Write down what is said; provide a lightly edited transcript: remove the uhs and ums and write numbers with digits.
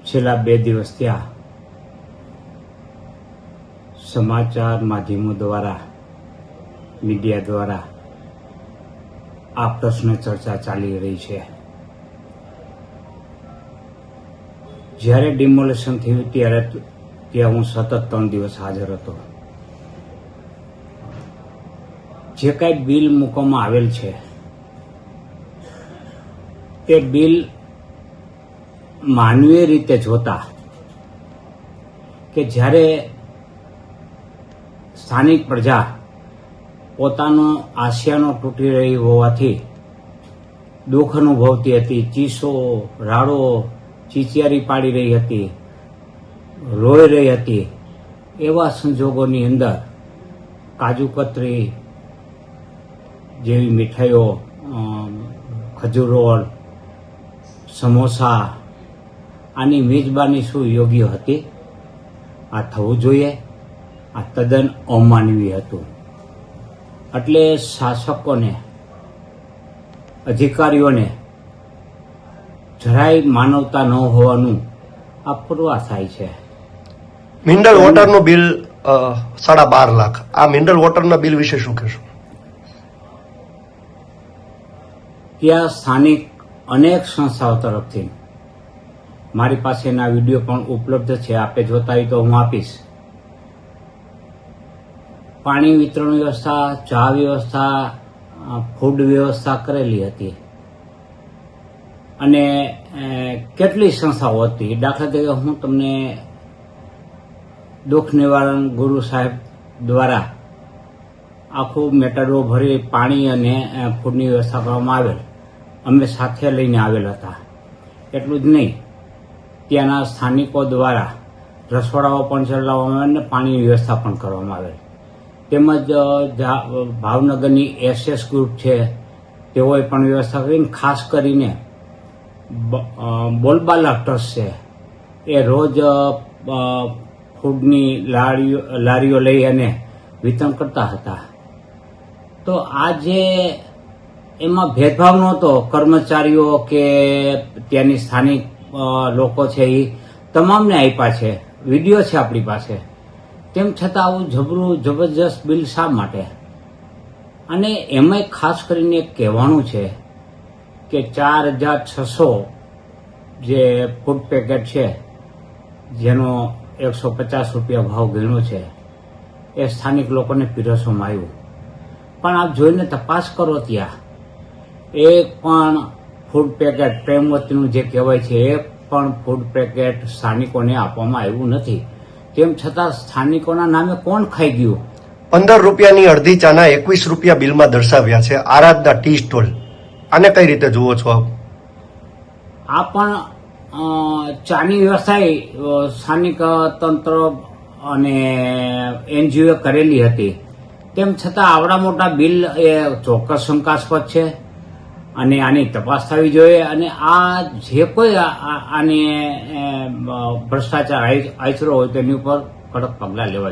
છેલ્લા 2 દિવસ ત્યાં સમાચાર માધ્યમો દ્વારા, મીડિયા દ્વારા આ પ્રશ્ન ચર્ચા ચાલી રહી છે. જ્યારે ડિમોલેશન થયું ત્યારે ત્યાં હું સતત 3 દિવસ હાજર હતો. જે કાંઈ બિલ મૂકવામાં આવેલ છે તે બિલ માનવીય રીતે જોતા કે જ્યારે સ્થાનિક પ્રજા પોતાનો આશિયાનો તૂટી રહી હોવાથી દુઃખ અનુભવતી હતી, ચીસો રાડો ચીચિયારી પાડી રહી હતી, રોઈ રહી હતી, એવા સંજોગોની અંદર કાજુ કતરી જેવી મીઠાઈઓ, ખજૂર રોલ, સમોસા, આની મેજબાની શું યોગ્ય હતી? આ થવું જોઈએ? આ તદ્દન અમાનવીય હતું. એટલે શાસકોને, અધિકારીઓને જરાય માનવતા ન હોવાનું આ પુરવાર થાય છે. મિનરલ વોટરનું બિલ 12.5 લાખ. આ મિનરલ વોટરના બિલ વિશે શું કહેશો? ત્યાં સ્થાનિક અનેક સંસ્થાઓ તરફથી મારી પાસેના વિડીયો પણ ઉપલબ્ધ છે. આપે જોતા હોય તો હું આપીશ. પાણી વિતરણ વ્યવસ્થા, ચા વ્યવસ્થા, ફૂડ વ્યવસ્થા કરેલી હતી. અને કેટલી સંસ્થાઓ હતી. દાખલા તરીકે હું તમને દુઃખ નિવારણ ગુરુ સાહેબ દ્વારા આખું મેટાડો ભરી પાણી અને ફૂડની વ્યવસ્થા કરવામાં આવેલ. અમે સાથે લઈને આવેલ હતા. એટલું જ નહીં, ત્યાંના સ્થાનિકો દ્વારા રસોડાઓ પણ ચલાવવામાં આવે અને પાણીની વ્યવસ્થા પણ કરવામાં આવેલ. તેમજ ભાવનગરની SS ગ્રુપ છે, તેઓએ પણ વ્યવસ્થા કરીને, ખાસ કરીને બોલબાલા ટ્રસ્ટ છે, એ રોજ ફૂડની લારીઓ લઈ અને વિતરણ કરતા હતા. તો આજે એમાં ભેદભાવ નહોતો. કર્મચારીઓ કે ત્યાંની સ્થાનિક લોકો છે એ તમામને આપ્યા છે. વિડીયો છે આપણી પાસે. તેમ છતાં આવું જબરજસ્ત બિલ શા માટે? અને એમાંય ખાસ કરીને કહેવાનું છે કે 4,600 જે ફૂડ પેકેટ છે, જેનો 150 રૂપિયા ભાવ ગણ્યો છે, એ સ્થાનિક લોકોને પીરસવામાં આવ્યું. પણ આપ જોઈને તપાસ કરો, ત્યાં એક પણ ફૂડ પેકેટ, પ્રેમવતીનું જે કહેવાય છે, એક પણ ફૂડ પેકેટ સ્થાનિકોને આપવામાં આવ્યું નથી. તેમ છતાં સ્થાનિકોના નામે કોણ ખાઈ ગયું? 15 રૂપિયાની અડધી ચાના 21 રૂપિયા બિલમાં દર્શાવ્યા છે. આરાધના ટી સ્ટોલ, આને કઈ રીતે જુઓ છો આપ? આ પણ ચાની વ્યવસ્થા સ્થાનિક તંત્ર અને NGO કરેલી હતી. તેમ છતાં આવડા મોટા બિલ એ ચોક્કસ શંકાસ્પદ છે અને આની તપાસ થવી જોઈએ. અને આ જે કોઈ આને ભ્રષ્ટાચાર આચરો હોય તેની ઉપર કડક પગલાં લેવા જોઈએ.